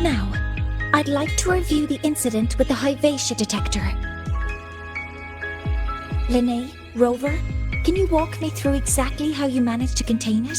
Now, I'd like to review the incident with the Hyvatia detector. Linnae, Rover, can you walk me through exactly how you managed to contain it?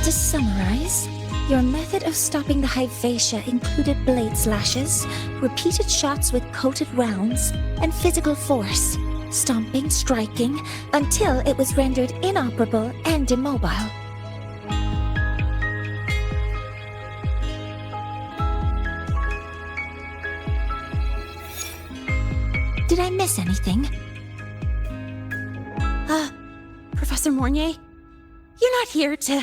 To summarize, your method of stopping the Hyvatia included blade slashes, repeated shots with coated rounds, and physical force, stomping, striking, until it was rendered inoperable and immobile. Did I miss anything? Professor Mornye, you're not here to...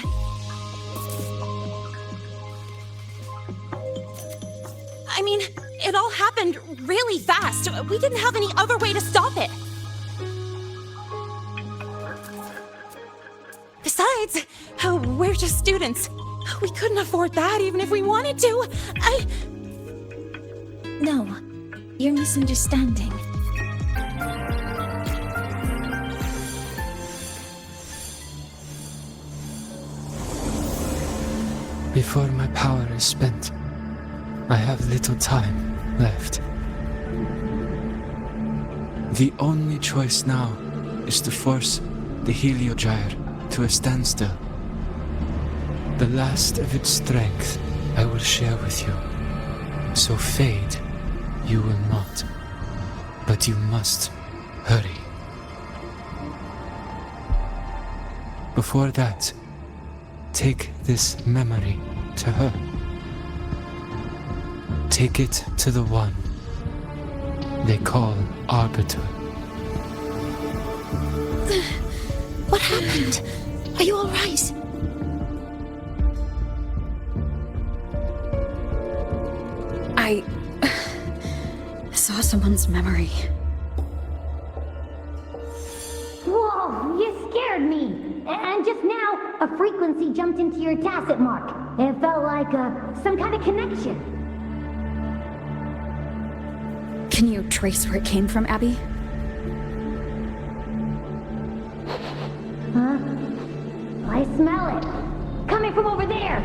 I mean, it all happened really fast. We didn't have any other way to stop it. Besides, we're just students. We couldn't afford that even if we wanted to. No, you're misunderstanding. Before my power is spent, I have little time left. The only choice now is to force the Helio-Gyre to a standstill. The last of its strength I will share with you. So fade you will not. But you must hurry. Before that, take this memory to her. Take it to the one they call Arbiter. What happened? Are you all right? I saw someone's memory. Whoa, you scared me! And just now, a frequency jumped into your tacit mark. It felt like some kind of connection. Can you trace where it came from, Abby? Huh? I smell it. Coming from over there.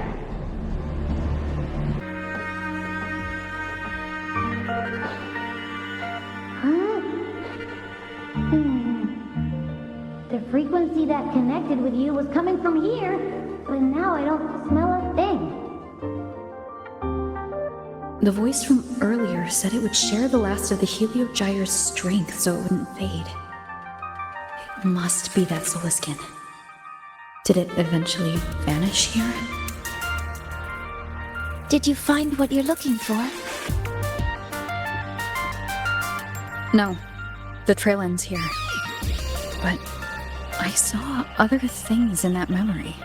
Huh? The frequency that connected with you was coming from here, but now I don't smell a thing. The voice from earlier said it would share the last of the Helio-Gyre's strength so it wouldn't fade. It must be that solar skin. Did it eventually vanish here? Did you find what you're looking for? No. The trail ends here. But I saw other things in that memory.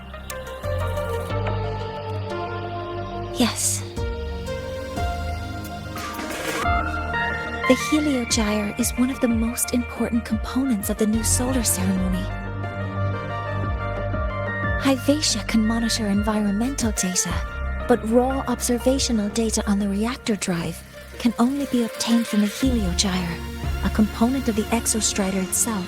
Yes. The Helio-Gyre is one of the most important components of the new solar ceremony. Hyvatia can monitor environmental data, but raw observational data on the reactor drive can only be obtained from the Helio-Gyre, a component of the Exostrider itself.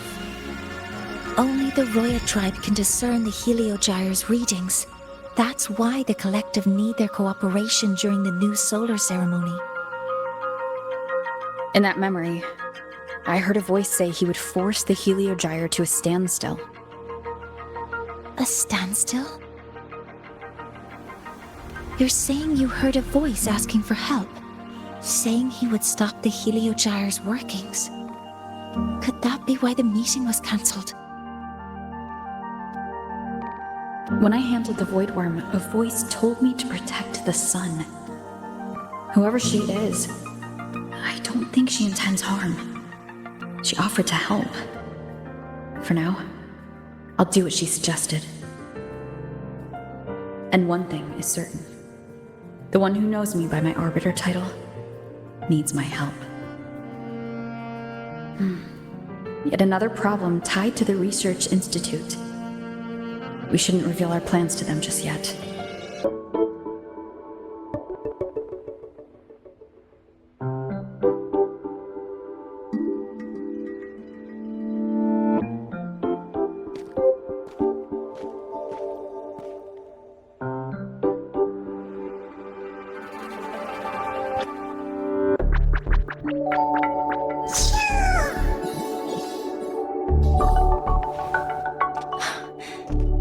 Only the Roya tribe can discern the Helio-Gyre's readings. That's why the collective need their cooperation during the new solar ceremony. In that memory, I heard a voice say he would force the Helio-Gyre to a standstill. A standstill? You're saying you heard a voice asking for help, saying he would stop the Helio-Gyre's workings. Could that be why the meeting was cancelled? When I handled the Void Worm, a voice told me to protect the sun. Whoever she is, I don't think she intends harm. She offered to help. For now, I'll do what she suggested. And one thing is certain. The one who knows me by my Arbiter title needs my help. Yet another problem tied to the Research Institute. We shouldn't reveal our plans to them just yet.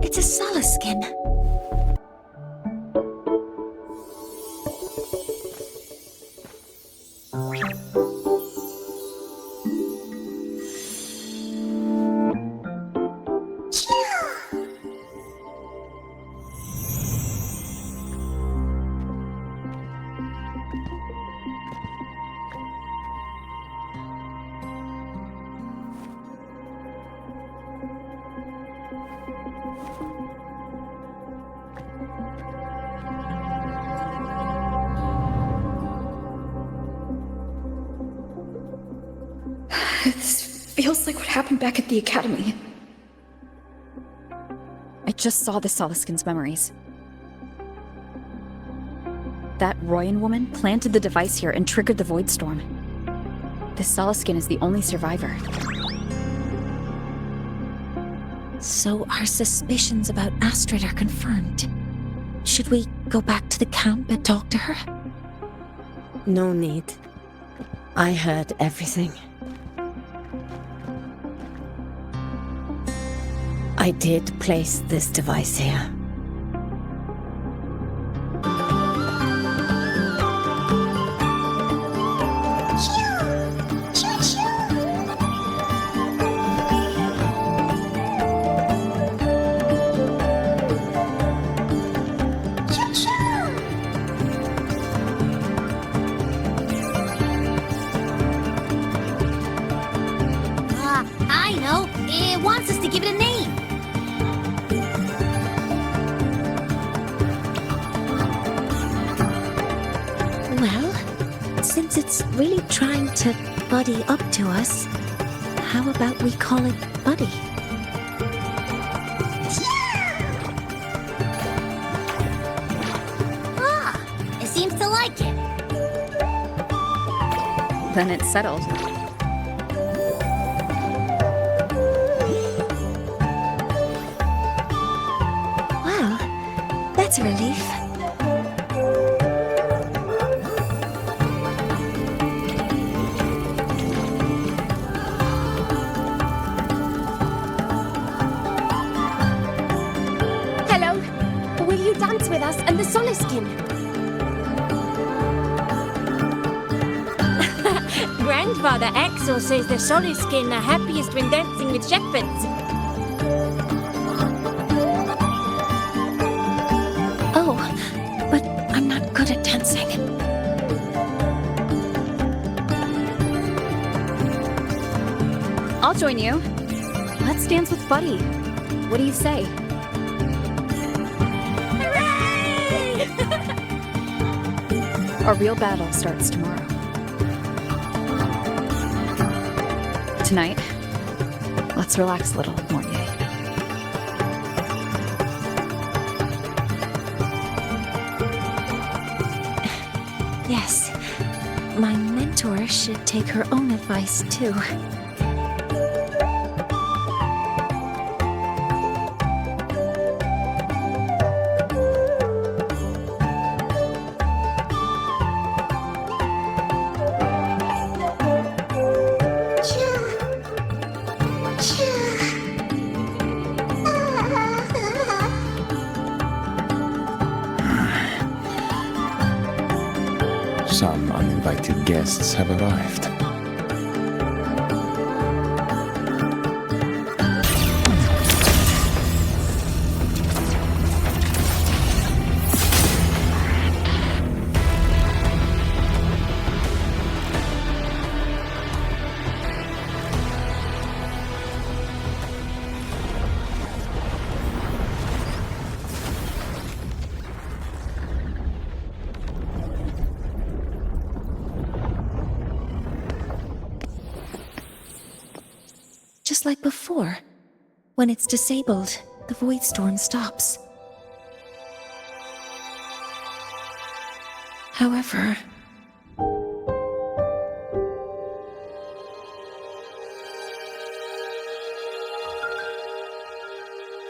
It's a Solace skin. This feels like what happened back at the Academy. I just saw the Solaskin's memories. That Royan woman planted the device here and triggered the Void Storm. This Solaskin is the only survivor. So our suspicions about Astrid are confirmed. Should we go back to the camp and talk to her? No need. I heard everything. I did place this device here. I know. It wants us to give it a name. Well, since it's really trying to buddy up to us, how about we call it Buddy? Ah, it seems to like it. Then it's settled. Well, that's a relief. Hello. Will you dance with us and the Solaskin? Grandfather Axel says the Solaskin are happiest when dancing with shepherds. Oh, but I'm not good at dancing. I'll join you. Let's dance with Buddy. What do you say? Our real battle starts tomorrow. Tonight, let's relax a little, mornye. Yes, my mentor should take her own advice too. Some uninvited guests have arrived. just like before. When it's disabled, the void storm stops. However,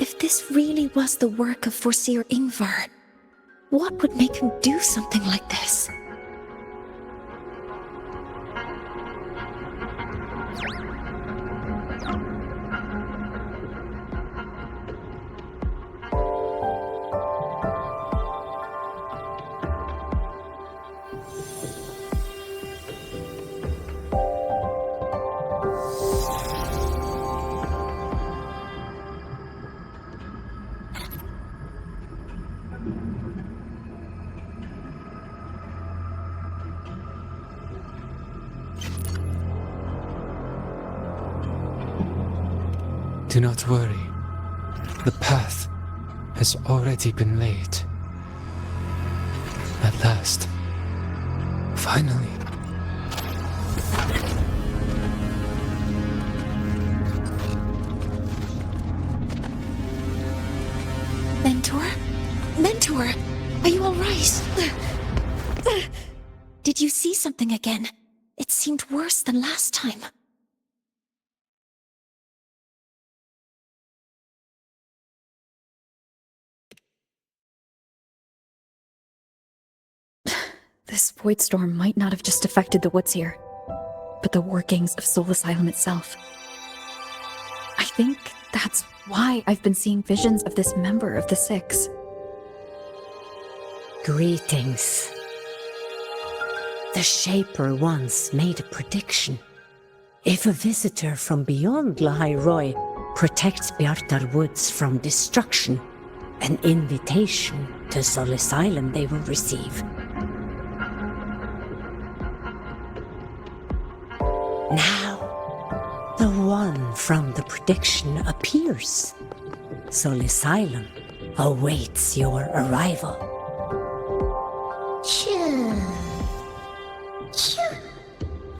if this really was the work of Foreseer Ingvar, what would make him do something like this? Do not worry. The path has already been laid. At last. Finally. Mentor? Mentor! Are you alright? Did you see something again? It seemed worse than last time. This void storm might not have just affected the woods here, but the workings of Soul Asylum itself. I think that's why I've been seeing visions of this member of the Six. Greetings. The Shaper once made a prediction. If a visitor from beyond Lahai-roi protects Bjartar Woods from destruction, an invitation to Soul Asylum they will receive. Now, the one from the prediction appears. Soul Asylum awaits your arrival. Choo. Choo.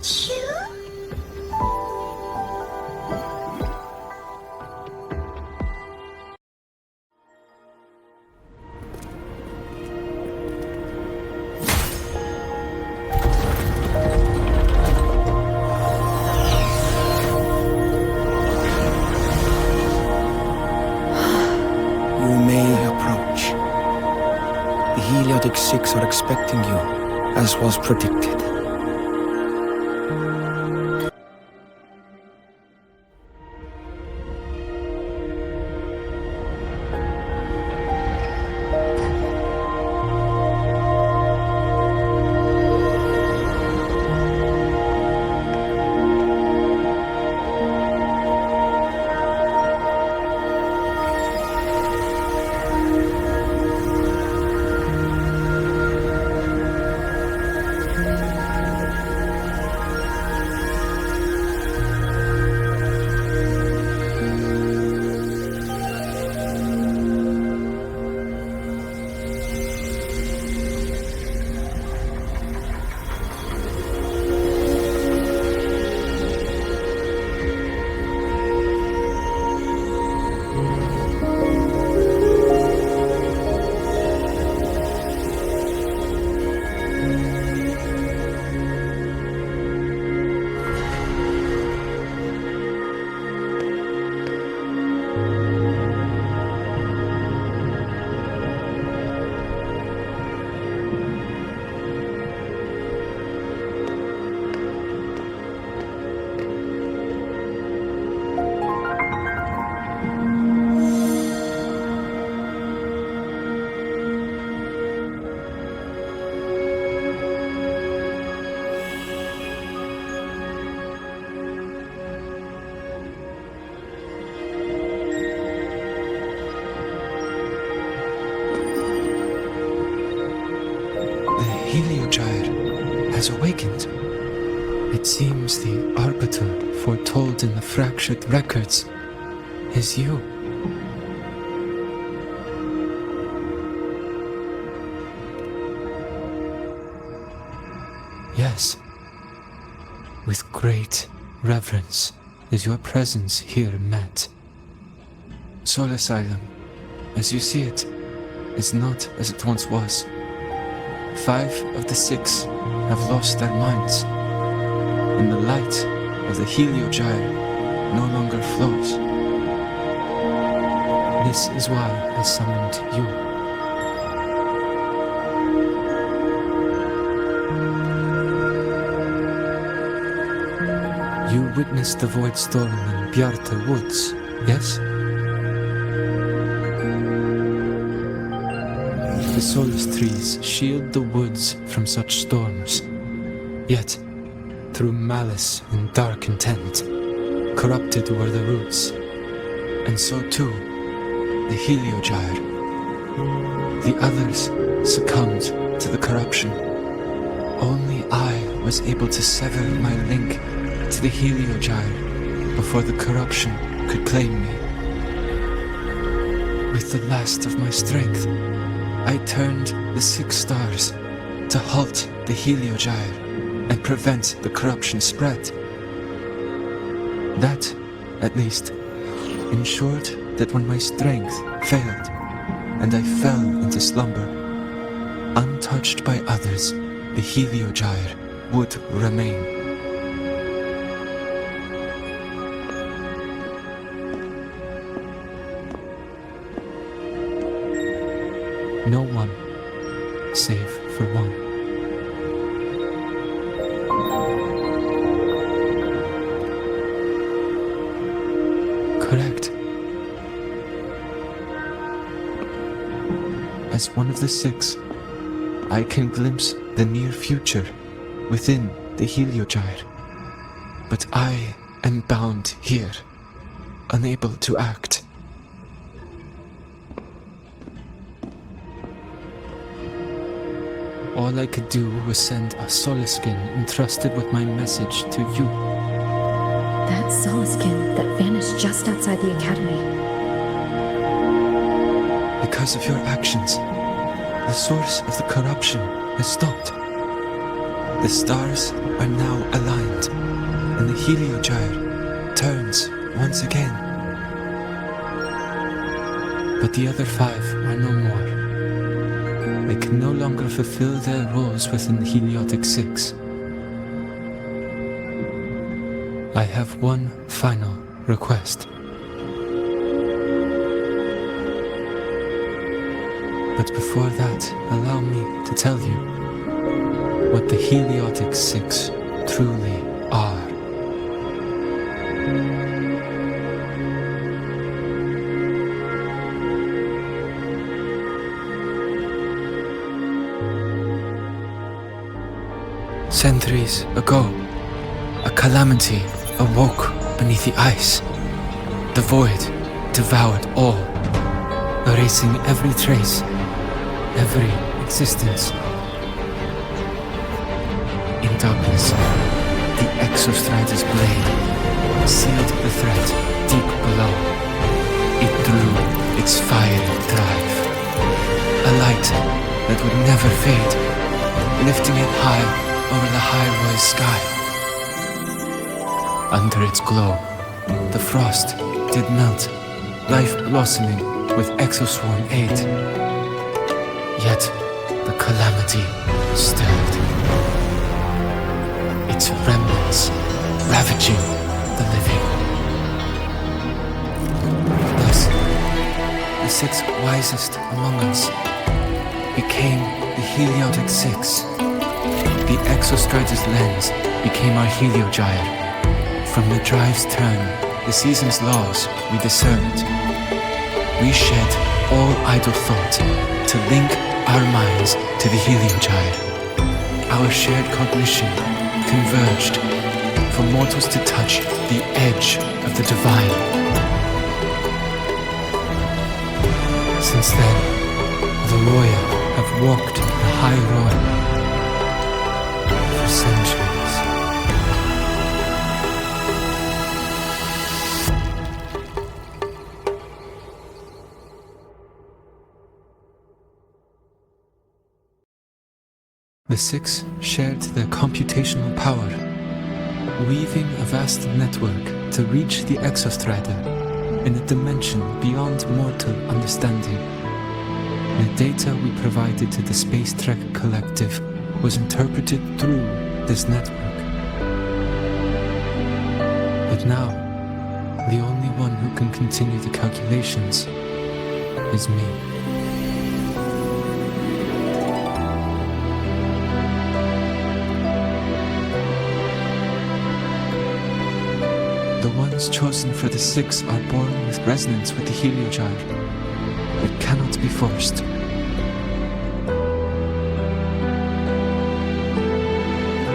Choo. G.I.X are expecting you, as was predicted. G.I.X has awakened. It seems the Arbiter foretold in the fractured records is you. Yes, with great reverence, is your presence here met. Soul Asylum, as you see it, is not as it once was. 5 of the 6 have lost their minds, and the light of the Helio-Gyre no longer flows. This is why I summoned you. You witnessed the Void Storm in Bjarta Woods, yes? The Solace trees shield the woods from such storms. Yet, through malice and dark intent, corrupted were the roots. And so too, the Helio-Gyre. The others succumbed to the corruption. Only I was able to sever my link to the Helio-Gyre before the corruption could claim me. With the last of my strength, I turned the 6 stars to halt the Helio-Gyre and prevent the corruption spread. That, at least, ensured that when my strength failed and I fell into slumber, untouched by others, the Helio-Gyre would remain. No one, save for one. Correct. As one of the 6, I can glimpse the near future within the Helio-Gyre. But I am bound here, unable to act. All I could do was send a Solaskin entrusted with my message to you. That Solaskin that vanished just outside the academy. Because of your actions, the source of the corruption has stopped. The stars are now aligned, and the Helio-Gyre turns once again. But the other 5 are no more. They can no longer fulfill their roles within the Heliotic 6. I have one final request. But before that, allow me to tell you what the Heliotic 6 truly are. Centuries ago, a calamity awoke beneath the ice. The void devoured all, erasing every trace, every existence. In darkness, the Exostrider's blade sealed the threat deep below. It drew its fiery drive, a light that would never fade, lifting it high over the Lahai-roi sky. Under its glow, the frost did melt, life blossoming with Exoswarm aid. Yet the calamity stirred, its remnants ravaging the living. Thus, the 6 wisest among us became the Heliotic 6. The Exostrider's lens became our Helio-Gyre. From the drive's turn, the season's laws we discerned. We shed all idle thought to link our minds to the Helio-Gyre. Our shared cognition converged for mortals to touch the edge of the divine. Since then, the Roya have walked the Lahai-roi for centuries. The 6 shared their computational power, weaving a vast network to reach the exostrider in a dimension beyond mortal understanding. The data we provided to the Space Trek Collective was interpreted through this network. But now, the only one who can continue the calculations is me. The ones chosen for the 6 are born with resonance with the heliogyre. It cannot be forced.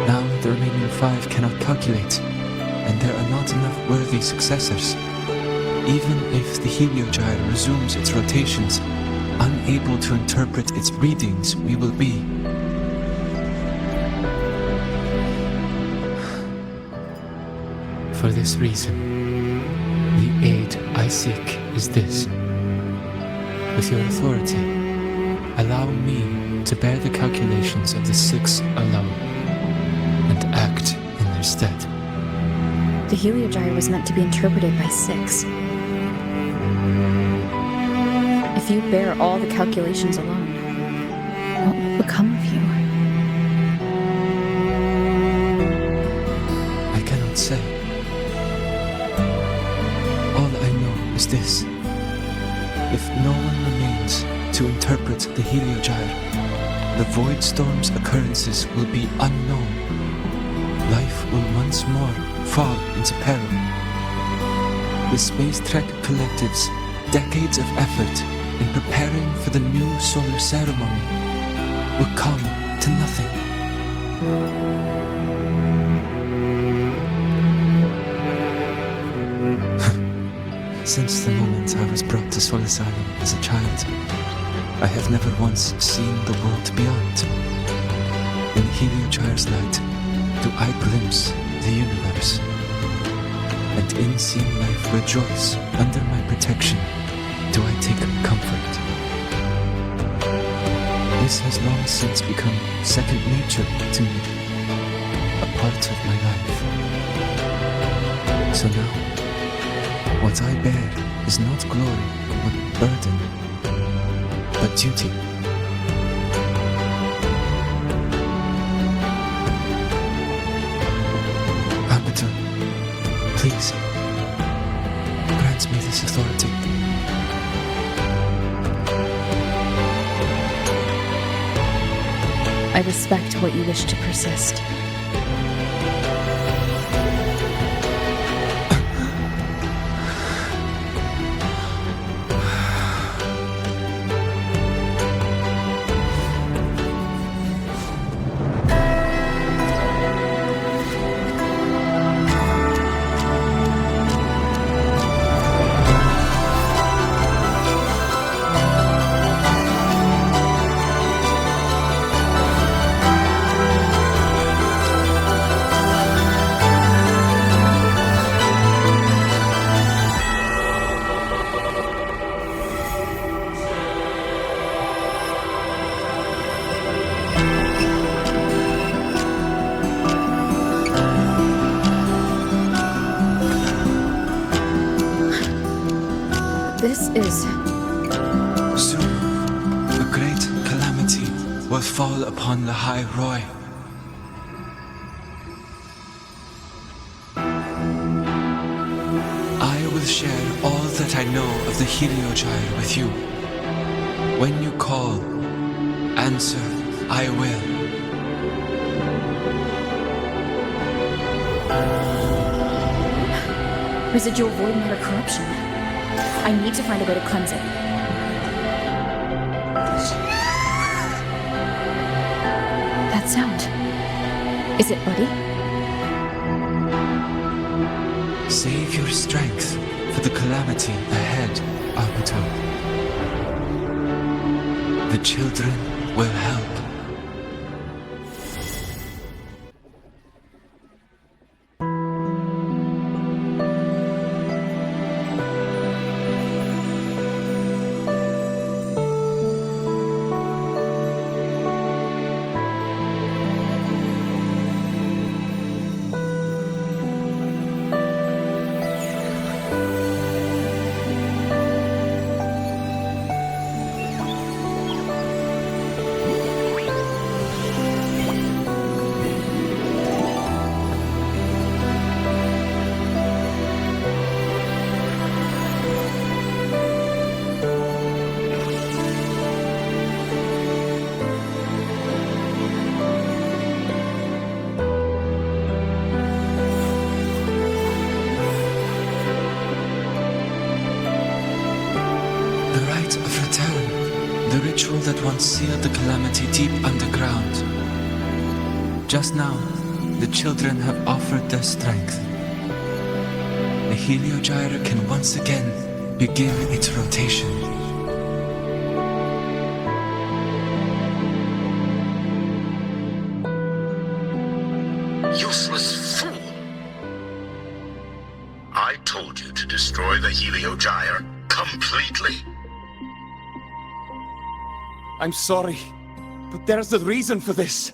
Now the remaining 5 cannot calculate, and there are not enough worthy successors. Even if the heliogyre resumes its rotations, unable to interpret its readings, we will be. For this reason, the aid I seek is this. With your authority, allow me to bear the calculations of the 6 alone, and act in their stead. The heliogyre was meant to be interpreted by 6. If you bear all the calculations alone, what will become of you? I cannot say. All I know is this. If no one remains to interpret the heliogyre, the Void Storm's occurrences will be unknown. Life will once more fall into peril. The Space Trek Collective's decades of effort in preparing for the new solar ceremony will come to nothing. Since the moment I was brought to Solace Island as a child, I have never once seen the world beyond. In heliogyre's light do I glimpse the universe, and in seeing life rejoice under my protection do I take comfort. This has long since become second nature to me, a part of my life. So now, what I bear is not glory or burden, but duty. Arbiter, please, grant me this authority. I respect what you wish to persist. This is... Soon, a great calamity will fall upon Lahai-roi. I will share all that I know of the heliogyre with you. When you call, answer, I will. Residual void matter corruption. I need to find a way to cleanse it. That sound. Is it Buddy? Save your strength for the calamity ahead, Arbiter. The children will help. ritual that once sealed the calamity deep underground. Just now, the children have offered their strength. The Heliogyre can once again begin its rotation. Useless fool! I told you to destroy the Heliogyre completely. I'm sorry, but there's a reason for this.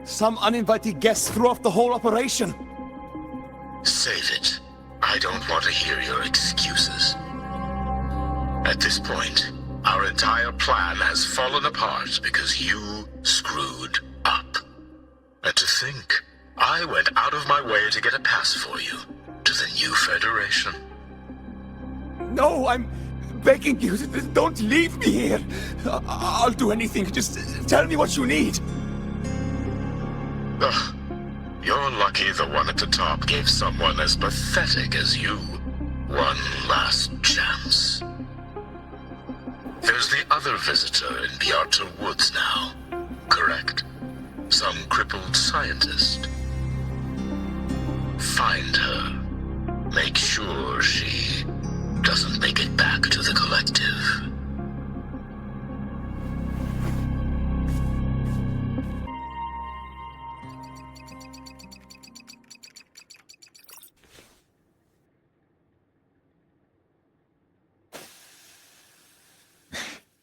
Some uninvited guests threw off the whole operation. Save it. I don't want to hear your excuses. At this point, our entire plan has fallen apart because you screwed up. And to think, I went out of my way to get a pass for you to the new Federation. No, I'm begging you, don't leave me here. I'll do anything, just tell me what you need. Ugh. You're lucky the one at the top gave someone as pathetic as you one last chance. There's the other visitor in the Outer Woods now, correct? Some crippled scientist. Find her. Make sure she doesn't make it back to the collective.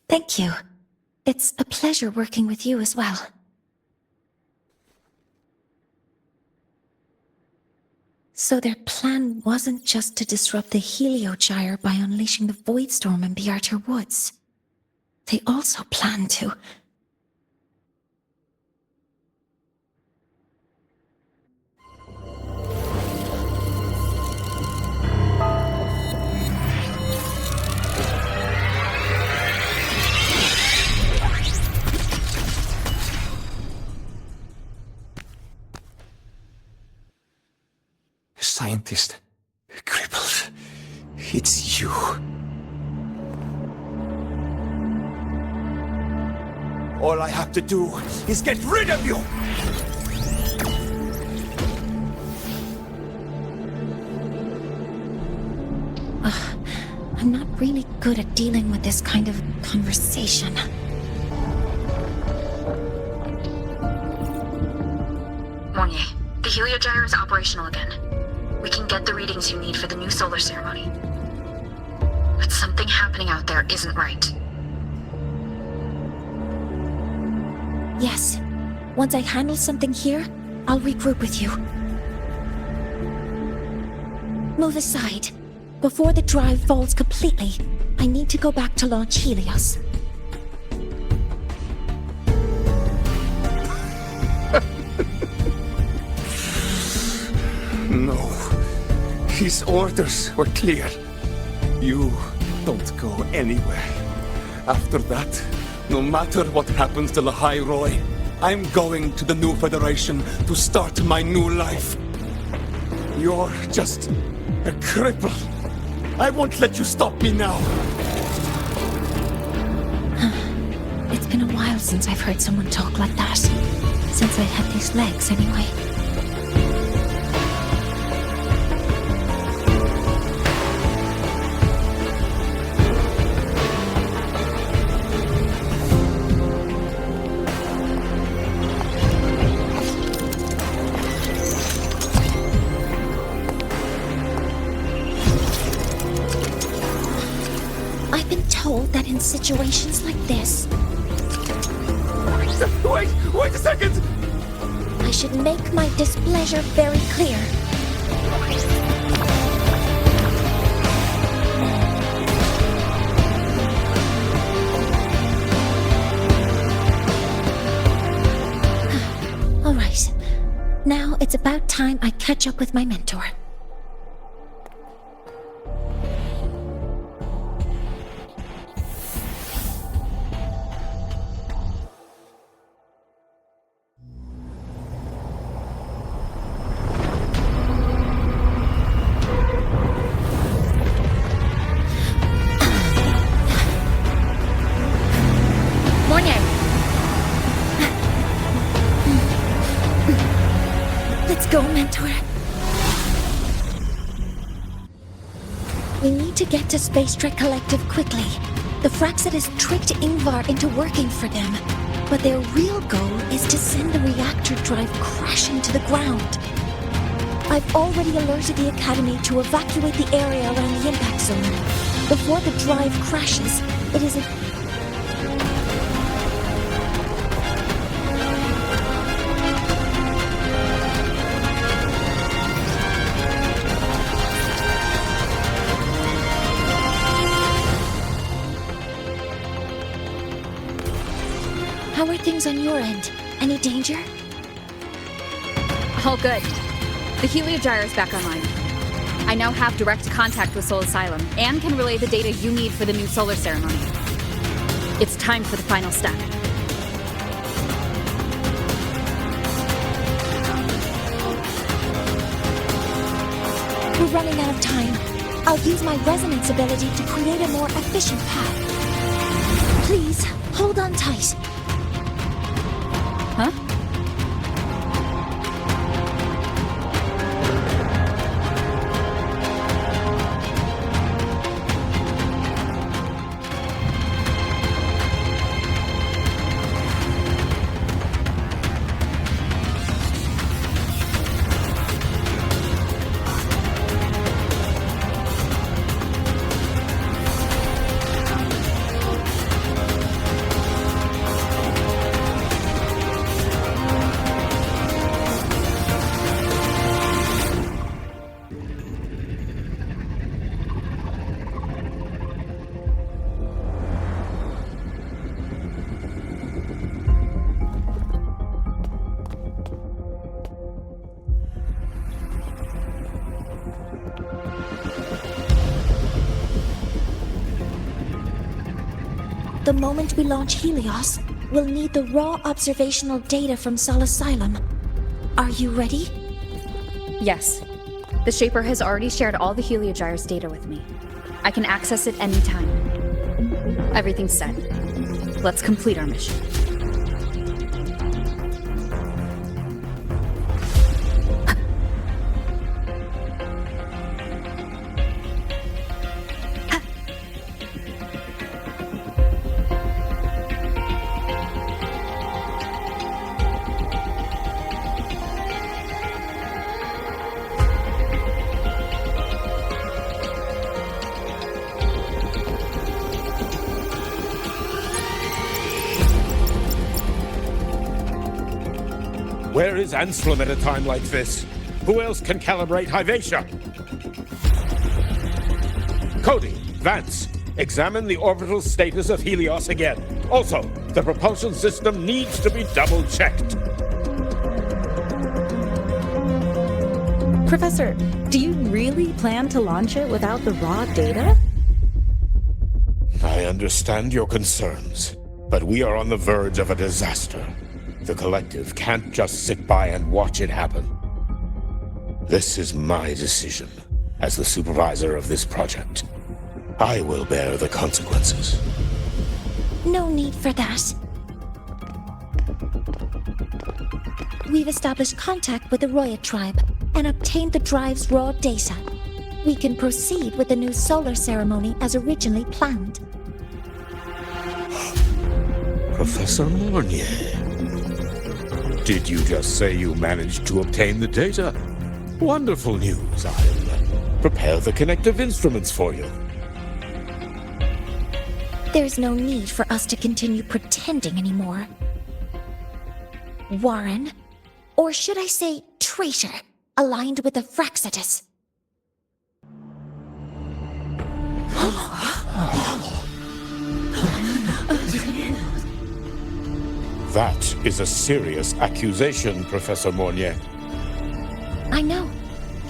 Thank you. It's a pleasure working with you as well. So their plan wasn't just to disrupt the Heliogyre by unleashing the Voidstorm in the Outer Woods. They also planned to... Scientist, crippled. It's you. All I have to do is get rid of you! I'm not really good at dealing with this kind of conversation. Mornye, the Heliogyre is operational again. We can get the readings you need for the new solar ceremony. But something happening out there isn't right. Yes. Once I handle something here, I'll regroup with you. Move aside. Before the drive falls completely, I need to go back to launch Helios. No. His orders were clear. You don't go anywhere. After that, no matter what happens to Lahai-roi, I'm going to the new Federation to start my new life. You're just a cripple. I won't let you stop me now. It's been a while since I've heard someone talk like that. Since I had these legs, anyway. I've been told that in situations like this... Wait a second! I should make my displeasure very clear. All right. Now it's about time I catch up with my mentor. Mornye! Let's go, Mentor. We need to get to Space Trek Collective quickly. The Fraxidus tricked Ingvar into working for them, but their real goal is to send the reactor drive crashing to the ground. I've already alerted the Academy to evacuate the area around the impact zone. Before the drive crashes, it is a... How are things on your end? Any danger? All good. The heliogyre is back online. I now have direct contact with Sol Asylum and can relay the data you need for the new solar ceremony. It's time for the final step. We're running out of time. I'll use my resonance ability to create a more efficient path. Please, hold on tight. Huh? The moment we launch Helios, we'll need the raw observational data from Sol Asylum. Are you ready? Yes. The Shaper has already shared all the heliogyre's data with me. I can access it anytime. Everything's set. Let's complete our mission. Where is Anselm at a time like this? Who else can calibrate Hyvatia? Cody, Vance, examine the orbital status of Helios again. Also, the propulsion system needs to be double-checked. Professor, do you really plan to launch it without the raw data? I understand your concerns, but we are on the verge of a disaster. The Collective can't just sit by and watch it happen. This is my decision as the supervisor of this project. I will bear the consequences. No need for that. We've established contact with the Roya tribe and obtained the drive's raw data. We can proceed with the new solar ceremony as originally planned. Professor Mornye, did you just say you managed to obtain the data? Wonderful news. I'll prepare the connective instruments for you. There's no need for us to continue pretending anymore. Warren, or should I say traitor, aligned with the Fraxidus. That is a serious accusation, Professor Mornye. I know.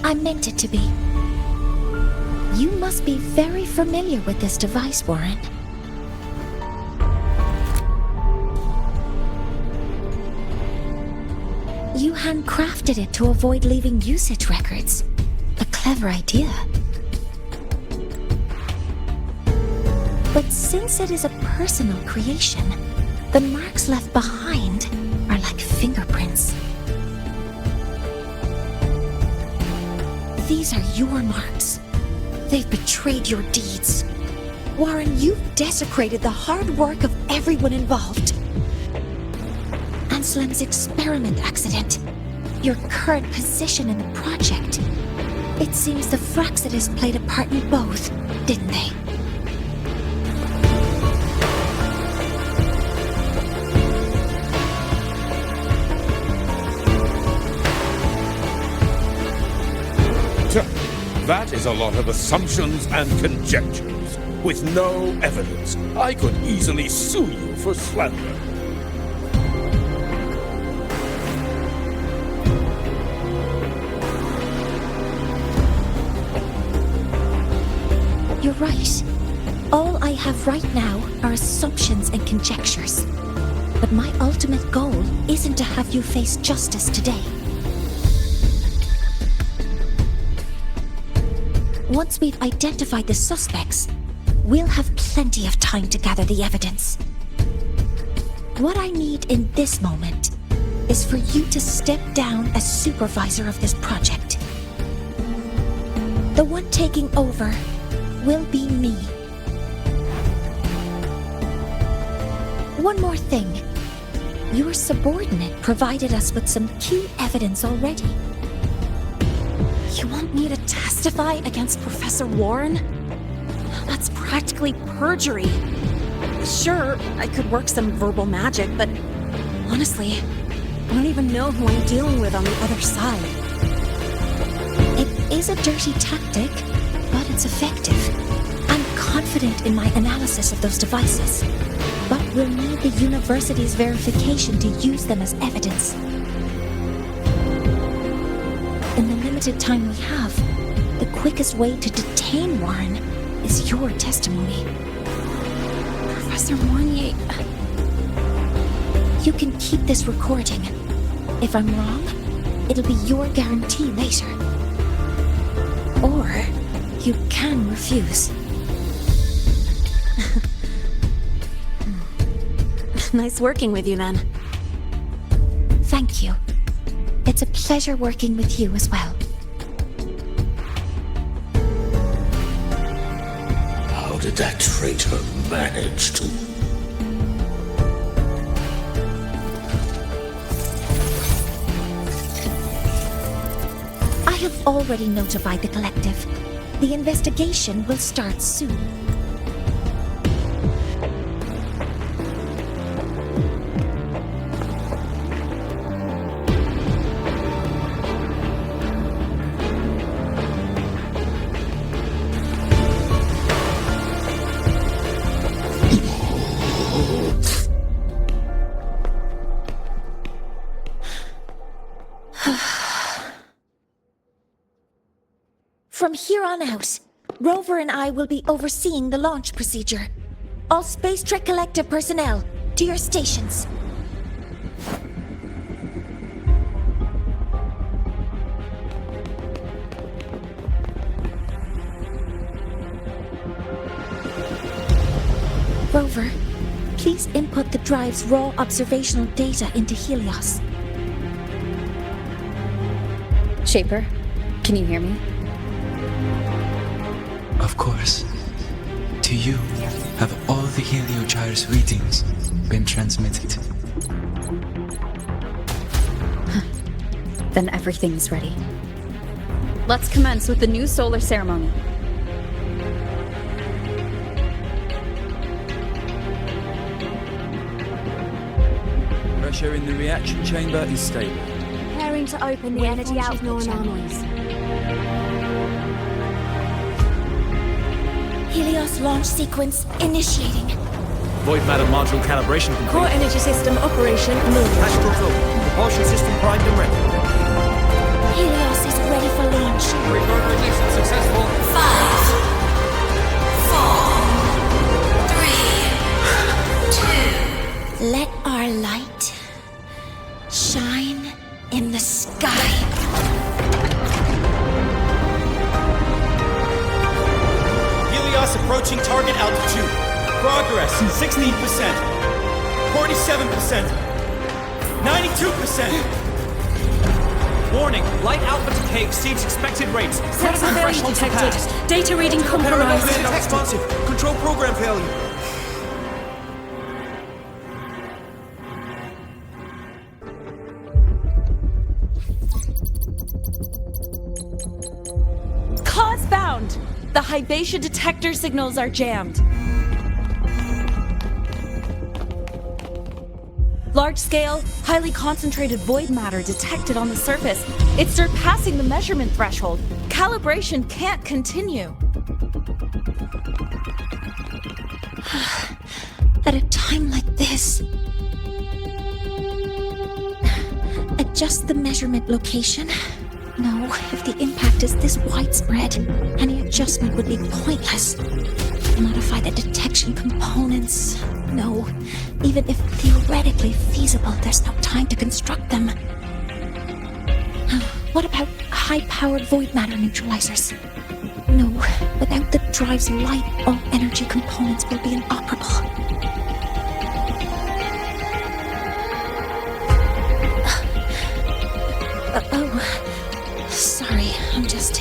I meant it to be. You must be very familiar with this device, Warren. You handcrafted it to avoid leaving usage records. A clever idea. But since it is a personal creation, The marks left behind are like fingerprints. These are your marks. They've betrayed your deeds. Warren, you've desecrated the hard work of everyone involved. Anselm's experiment accident. Your current position in the project. It seems the Fraxidus played a part in both, didn't they? That is a lot of assumptions and conjectures, with no evidence. I could easily sue you for slander. You're right. All I have right now are assumptions and conjectures. But my ultimate goal isn't to have you face justice today. Once we've identified the suspects, we'll have plenty of time to gather the evidence. What I need in this moment is for you to step down as supervisor of this project. The one taking over will be me. One more thing. Your subordinate provided us with some key evidence already. You want me to testify against Professor Warren? That's practically perjury. Sure, I could work some verbal magic, but honestly, I don't even know who I'm dealing with on the other side. It is a dirty tactic, but it's effective. I'm confident in my analysis of those devices, but we'll need the university's verification to use them as evidence. In the limited time we have, the quickest way to detain Warren is your testimony. Professor Mornye... You can keep this recording. If I'm wrong, it'll be your guarantee later. Or you can refuse. Nice working with you, then. Thank you. It's a pleasure working with you as well. How did that traitor manage to... I have already notified the collective. The investigation will start soon. From here on out, Rover and I will be overseeing the launch procedure. All Space Trek Collective personnel, to your stations. Rover, please input the drive's raw observational data into Helios. Shaper, can you hear me? Of course. To you, have all the Heliogyre's readings been transmitted? Then everything's ready. Let's commence with the new solar ceremony. Pressure in the reaction chamber is stable. Preparing to open the energy output channels. Helios launch sequence initiating. Void matter module calibration complete. Core energy system operation moved. Pastorals open. Propulsion system primed and ready. Helios is ready for launch. Recorder ignition successful. 5, 4, 3, 2. Let our light shine in the sky. Approaching target altitude. Progress 16%. 47%. 87%! 92%! Warning, light alpha decay exceeds expected rates. Critical failure detected. Data reading compromised. Responsive. Control program failure. Cause found! The Hybatia detector signals are jammed. Large-scale, highly concentrated void matter detected on the surface. It's surpassing the measurement threshold. Calibration can't continue. At a time like this, adjust the measurement location. No, if the impact is this widespread, any adjustment would be pointless. Modify the detection components. No, even if theoretically feasible, there's no time to construct them. What about high-powered void matter neutralizers? No, without the drive's light, all energy components will be inoperable. Sorry, I'm just...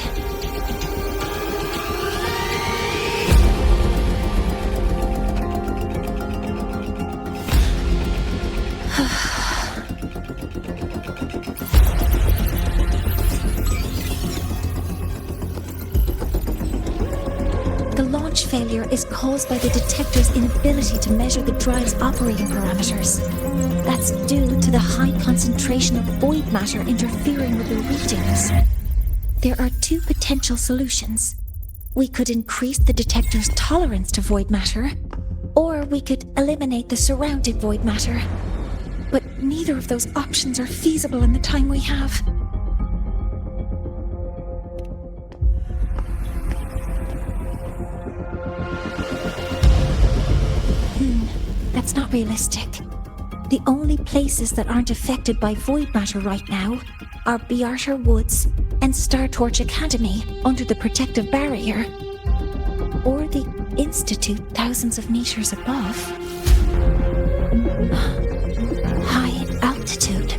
The launch failure is caused by the detector's inability to measure the drive's operating parameters. That's due to the high concentration of void matter interfering with the readings. There are two potential solutions. We could increase the detector's tolerance to void matter, or we could eliminate the surrounding void matter. But neither of those options are feasible in the time we have. That's not realistic. The only places that aren't affected by void matter right now are Bearter Woods and Star Torch Academy under the protective barrier, or the Institute thousands of meters above. High altitude.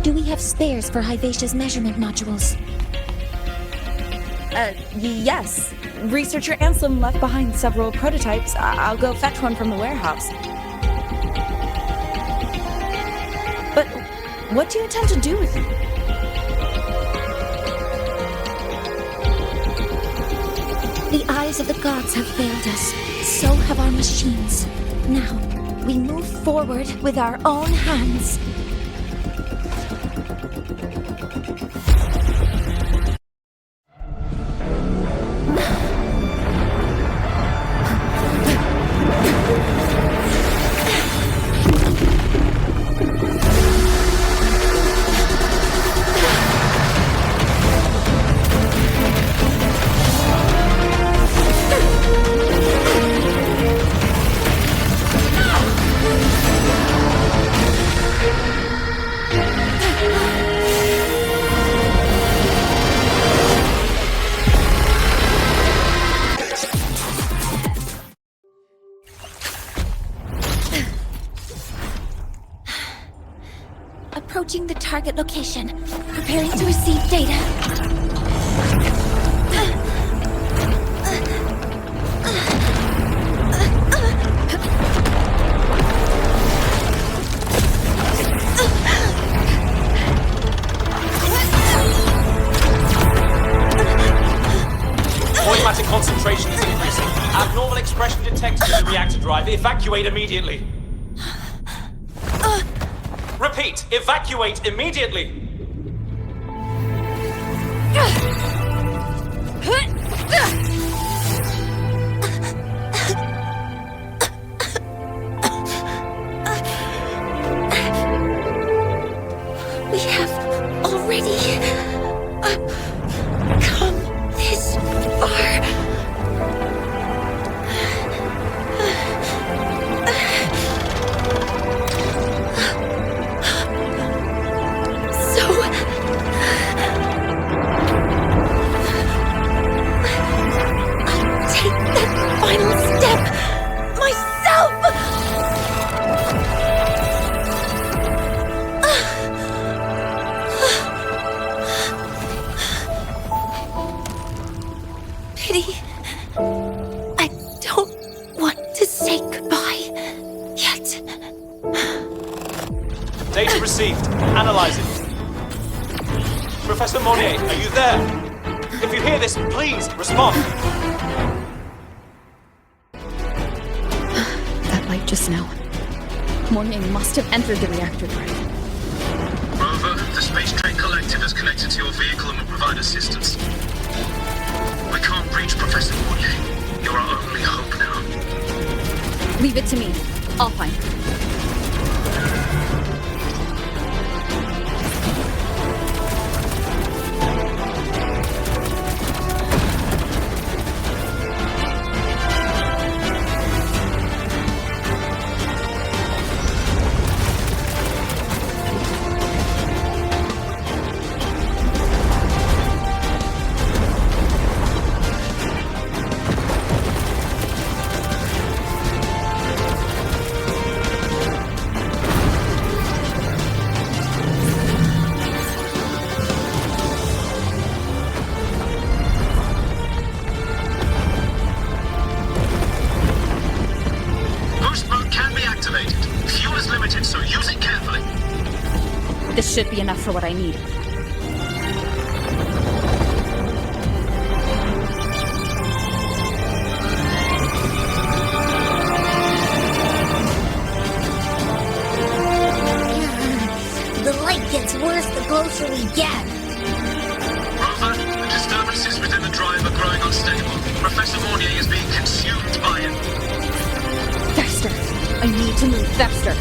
Do we have spares for Hybatia's measurement modules? Yes. Researcher Anselm left behind several prototypes. I'll go fetch one from the warehouse. But what do you intend to do with them? The eyes of the gods have failed us. So have our machines. Now, we move forward with our own hands. Approaching the target location. Preparing to receive data. Void matter concentration is increasing. Abnormal expression detected in the reactor drive. Evacuate immediately. Repeat, evacuate immediately! We have already come this far. Received. Analyzing. Professor Mornye, are you there? If you hear this, please respond. That light just now. Mornye must have entered the reactor drive. Rover, the Space Trade Collective is connected to your vehicle and will provide assistance. We can't reach Professor Mornye. You're our only hope now. Leave it to me. I'll find her. This should be enough for what I need. The light gets worse the closer we get. Rover, the disturbances within the drive are growing unstable. Professor Mornye is being consumed by it. Faster! I need to move faster!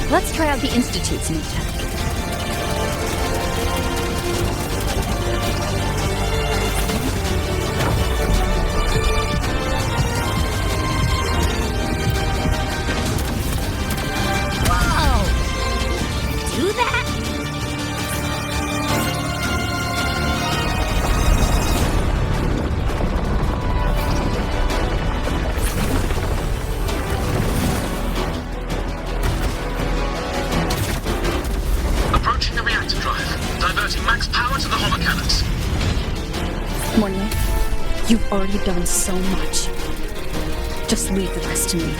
Let's try out the Institute's new tech. Whoa! Do that? Approaching the reactor drive. Diverting max power to the holocannons. Mornye, you've already done so much. Just leave the rest to me.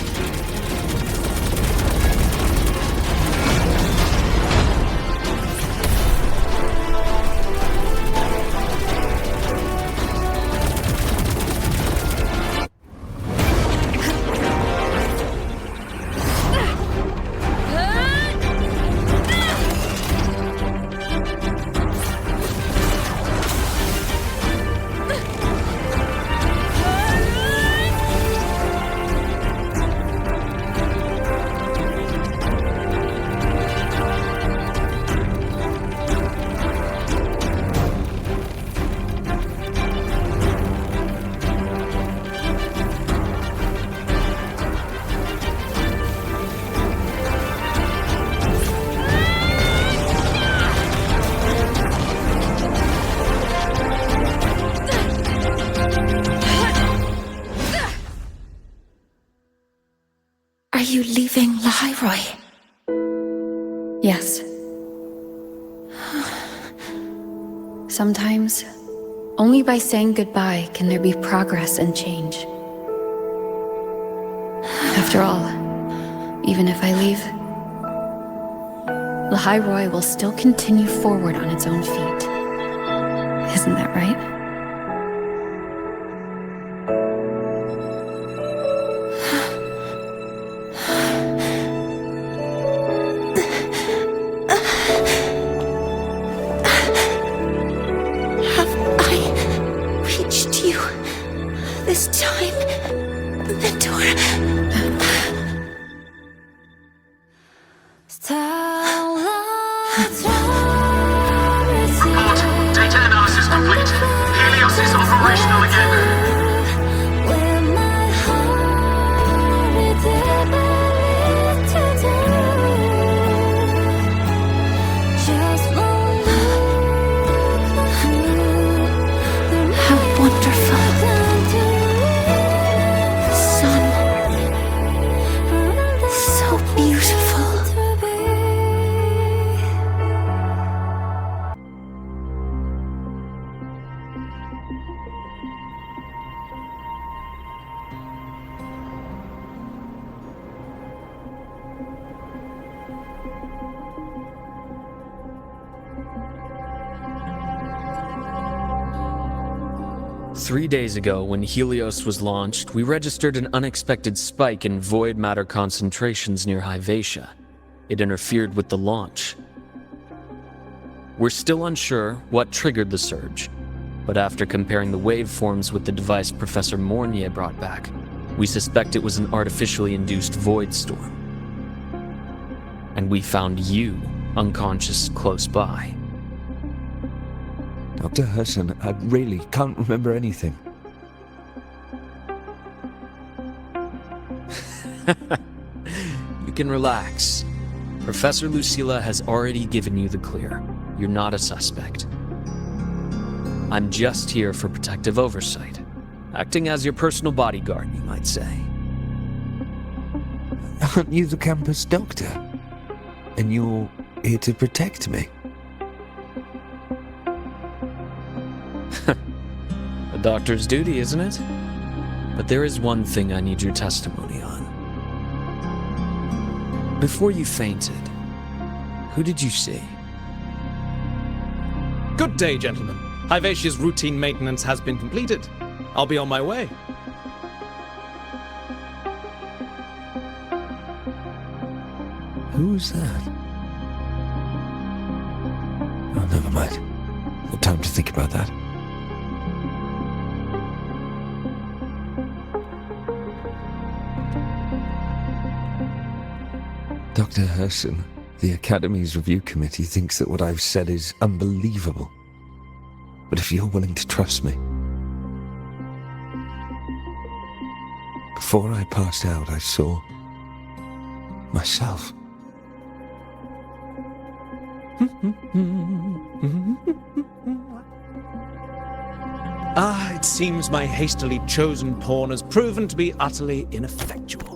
Are you leaving Lahai-roi? Yes. Sometimes, only by saying goodbye can there be progress and change. After all, even if I leave, Lahai-roi will still continue forward on its own feet. Isn't that right? This time, Mentor. Report. Data analysis complete. 3 days ago, when Helios was launched, we registered an unexpected spike in void matter concentrations near Hyvatia. It interfered with the launch. We're still unsure what triggered the surge, but after comparing the waveforms with the device Professor Mornye brought back, we suspect it was an artificially induced void storm. And we found you unconscious close by. Dr. Herson, I really can't remember anything. You can relax. Professor Lucilla has already given you the clear. You're not a suspect. I'm just here for protective oversight, acting as your personal bodyguard, you might say. Aren't you the campus doctor? And you're here to protect me? A doctor's duty, isn't it? But there is one thing I need your testimony on. Before you fainted, who did you see? Good day, gentlemen. Hyvatia's routine maintenance has been completed. I'll be on my way. Who's that? Oh, never mind. No time to think about that. Dr. Herson, the Academy's review committee thinks that what I've said is unbelievable. But if you're willing to trust me... Before I passed out, I saw... myself. It seems my hastily chosen pawn has proven to be utterly ineffectual.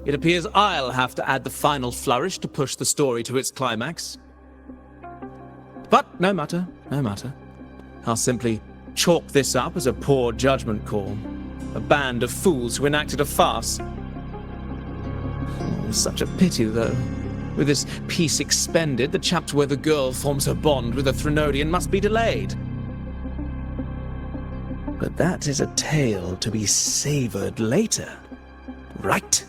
It appears I'll have to add the final flourish to push the story to its climax. But no matter, no matter. I'll simply chalk this up as a poor judgment call. A band of fools who enacted a farce. Oh, such a pity, though. With this piece expended, the chapter where the girl forms her bond with a Threnodian must be delayed. But that is a tale to be savoured later, right?